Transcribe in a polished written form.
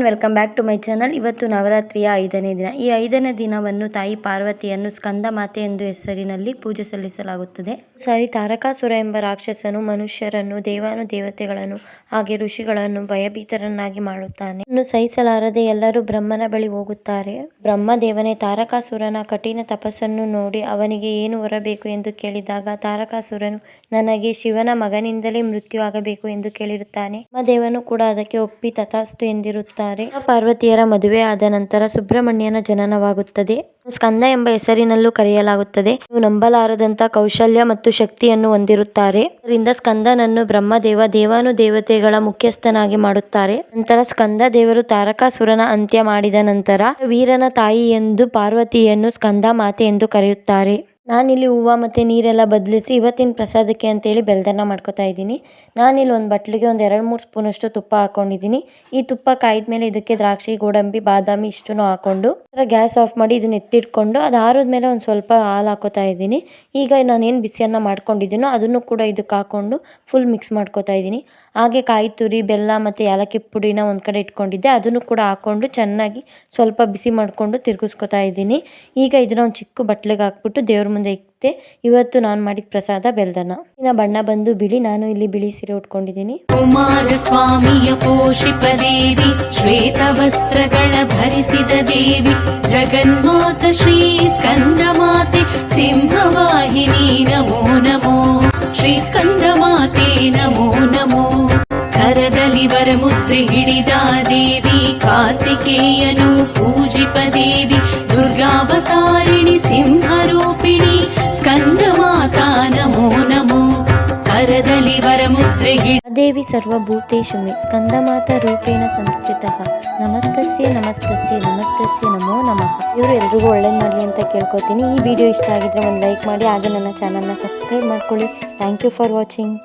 Everyone, welcome back to my channel. ಇವತ್ತು ನವರಾತ್ರಿಯ 5ನೇ ದಿನ. ಈ 5ನೇ ದಿನವನ್ನು ತಾಯಿ ಪಾರ್ವತಿಯನ್ನು ಸ್ಕಂದ ಮಾತೆ ಎಂದು ಹೆಸರಿನಲ್ಲಿ ಪೂಜೆ ಸಲ್ಲಿಸಲಾಗುತ್ತದೆ. ತಾರಕಾಸುರ ಎಂಬ ರಾಕ್ಷಸನು ಮನುಷ್ಯರನ್ನು, ದೇವತೆಗಳನ್ನು ಹಾಗೆ ಋಷಿಗಳನ್ನು ಭಯಭೀತರನ್ನಾಗಿ ಮಾಡುತ್ತಾನೆ. ಇನ್ನು ಸಹಿಸಲಾರದೆ ಎಲ್ಲರೂ ಬ್ರಹ್ಮನ ಬಳಿ ಹೋಗುತ್ತಾರೆ. ಬ್ರಹ್ಮದೇವನೇ ತಾರಕಾಸುರನ ಕಠಿಣ ತಪಸ್ಸನ್ನು ನೋಡಿ ಅವನಿಗೆ ಏನು ಹೊರಬೇಕು ಎಂದು ಕೇಳಿದಾಗ ತಾರಕಾಸುರನು ನನಗೆ ಶಿವನ ಮಗನಿಂದಲೇ ಮೃತ್ಯು ಆಗಬೇಕು ಎಂದು ಕೇಳಿರುತ್ತಾನೆ. ಬ್ರಹ್ಮದೇವನು ಕೂಡ ಅದಕ್ಕೆ ಒಪ್ಪಿ ತಥಾಸ್ತು ಎಂದಿರುತ್ತಾರೆ. ಪಾರ್ವತಿಯರ ಮದುವೆ ಆದ ನಂತರ ಸುಬ್ರಹ್ಮಣ್ಯನ ಜನನವಾಗುತ್ತದೆ. ಸ್ಕಂದ ಎಂಬ ಹೆಸರಿನಲ್ಲೂ ಕರೆಯಲಾಗುತ್ತದೆ. ನಂಬಲಾರದಂತ ಕೌಶಲ್ಯ ಮತ್ತು ಶಕ್ತಿಯನ್ನು ಹೊಂದಿರುತ್ತಾರೆ. ಇದರಿಂದ ಸ್ಕಂದನನ್ನು ಬ್ರಹ್ಮದೇವ ದೇವಾನುದೇವತೆಗಳ ಮುಖ್ಯಸ್ಥನಾಗಿ ಮಾಡುತ್ತಾರೆ. ನಂತರ ಸ್ಕಂದ ದೇವರು ತಾರಕಾಸುರನ ಅಂತ್ಯ ಮಾಡಿದ ನಂತರ ವೀರನ ತಾಯಿ ಎಂದು ಪಾರ್ವತಿಯನ್ನು ಸ್ಕಂದ ಮಾತೆ ಎಂದು ಕರೆಯುತ್ತಾರೆ. ನಾನಿಲ್ಲಿ ಹೂವು ಮತ್ತು ನೀರೆಲ್ಲ ಬದಲಿಸಿ ಇವತ್ತಿನ ಪ್ರಸಾದಕ್ಕೆ ಅಂತೇಳಿ ಬೆಲ್ದನ್ನ ಮಾಡ್ಕೊತಾ ಇದ್ದೀನಿ. ನಾನಿಲ್ಲಿ ಒಂದು ಬಟ್ಲಿಗೆ ಒಂದು 2-3 ಸ್ಪೂನಷ್ಟು ತುಪ್ಪ ಹಾಕೊಂಡಿದ್ದೀನಿ. ಈ ತುಪ್ಪ ಕಾಯ್ದ ಮೇಲೆ ಇದಕ್ಕೆ ದ್ರಾಕ್ಷಿ, ಗೋಡಂಬಿ, ಬಾದಾಮಿ ಇಷ್ಟನ್ನು ಹಾಕೊಂಡು ಗ್ಯಾಸ್ ಆಫ್ ಮಾಡಿ ಇದನ್ನ ಎತ್ತಿಟ್ಕೊಂಡು ಅದು ಆರಿದ್ಮೇಲೆ ಒಂದು ಸ್ವಲ್ಪ ಹಾಲು ಹಾಕೋತಾ ಇದ್ದೀನಿ. ಈಗ ನಾನೇನು ಬಿಸಿಯನ್ನ ಮಾಡ್ಕೊಂಡಿದ್ದೀನೋ ಅದನ್ನು ಕೂಡ ಇದಕ್ಕೆ ಹಾಕೊಂಡು ಫುಲ್ ಮಿಕ್ಸ್ ಮಾಡ್ಕೊತಾ ಇದ್ದೀನಿ. ಹಾಗೆ ಕಾಯಿ ತುರಿ, ಬೆಲ್ಲ ಮತ್ತು ಏಲಕ್ಕಿ ಪುಡಿನ ಒಂದು ಕಡೆ ಇಟ್ಕೊಂಡಿದ್ದೆ, ಅದನ್ನು ಕೂಡ ಹಾಕೊಂಡು ಚೆನ್ನಾಗಿ ಸ್ವಲ್ಪ ಬಿಸಿ ಮಾಡಿಕೊಂಡು ತಿರುಗಿಸ್ಕೊತಾ ಇದ್ದೀನಿ. ಈಗ ಇದನ್ನ ಒಂದು ಚಿಕ್ಕ ಬಟ್ಲಿಗೆ ಹಾಕ್ಬಿಟ್ಟು ದೇವ್ರ ಮುಂದೆ ಇಕ್ತೆ. ಇವತ್ತು ನಾನು ಮಾಡಿದ ಪ್ರಸಾದ ಬೆಲ್ದನ್ನ. ಬಣ್ಣ ಬಂದು ಬಿಳಿ. ನಾನು ಇಲ್ಲಿ ಬಿಳಿ ಸೀರೆ ಉಟ್ಕೊಂಡಿದ್ದೀನಿ. ಕುಮಾರಸ್ವಾಮಿಯ ಪೋಷಿಪ ದೇವಿ, ಶ್ವೇತ ವಸ್ತ್ರಗಳ ಧರಿಸಿದ ದೇವಿ, ಜಗನ್ಮಾತ ಶ್ರೀ ಸ್ಕಂದ ಮಾತೆ, ಸಿಂಹವಾಹಿನಿ ನಮೋ ನಮೋ, ಶ್ರೀ ಸ್ಕಂದ ಮಾತೆ ನಮೋ ನಮೋ. ಕರದಲ್ಲಿ ವರಮುದ್ರೆ ಹಿಡಿದ ದೇವಿ, ಕಾರ್ತಿಕೇಯನು ಪೂಜಿಪ ದೇವಿ, ದುರ್ಗಾವತಾರಿಣಿ ಸಿಂಹರೂಪಿಣಿ, ಸ್ಕಂದ ಮಾತಾ ನಮೋ ನಮೋ. ಕರದಲ್ಲಿ ವರಮುದ್ರೆ ದೇವಿ ಸರ್ವಭೂತೇಷು ಮೇ ಸ್ಕಂದಮಾತಾ ರೂಪೇಣ ಸಂಸ್ಥಿತಃ, ನಮಸ್ತಸ್ಯೆ ನಮಸ್ತಸ್ಯೆ ನಮಸ್ತಸ್ಯೆ ನಮೋ ನಮಃ. ಇವರು ಎಲ್ರಿಗೂ ಒಳ್ಳೇದು ಮಾಡಲಿ ಅಂತ ಕೇಳ್ಕೊತೀನಿ. ಈ ವಿಡಿಯೋ ಇಷ್ಟ ಆಗಿದ್ರೆ ಒಂದು ಲೈಕ್ ಮಾಡಿ, ಹಾಗೆ ನನ್ನ ಚಾನಲ್ನ ಸಬ್ಸ್ಕ್ರೈಬ್ ಮಾಡ್ಕೊಳ್ಳಿ. Thank you for watching.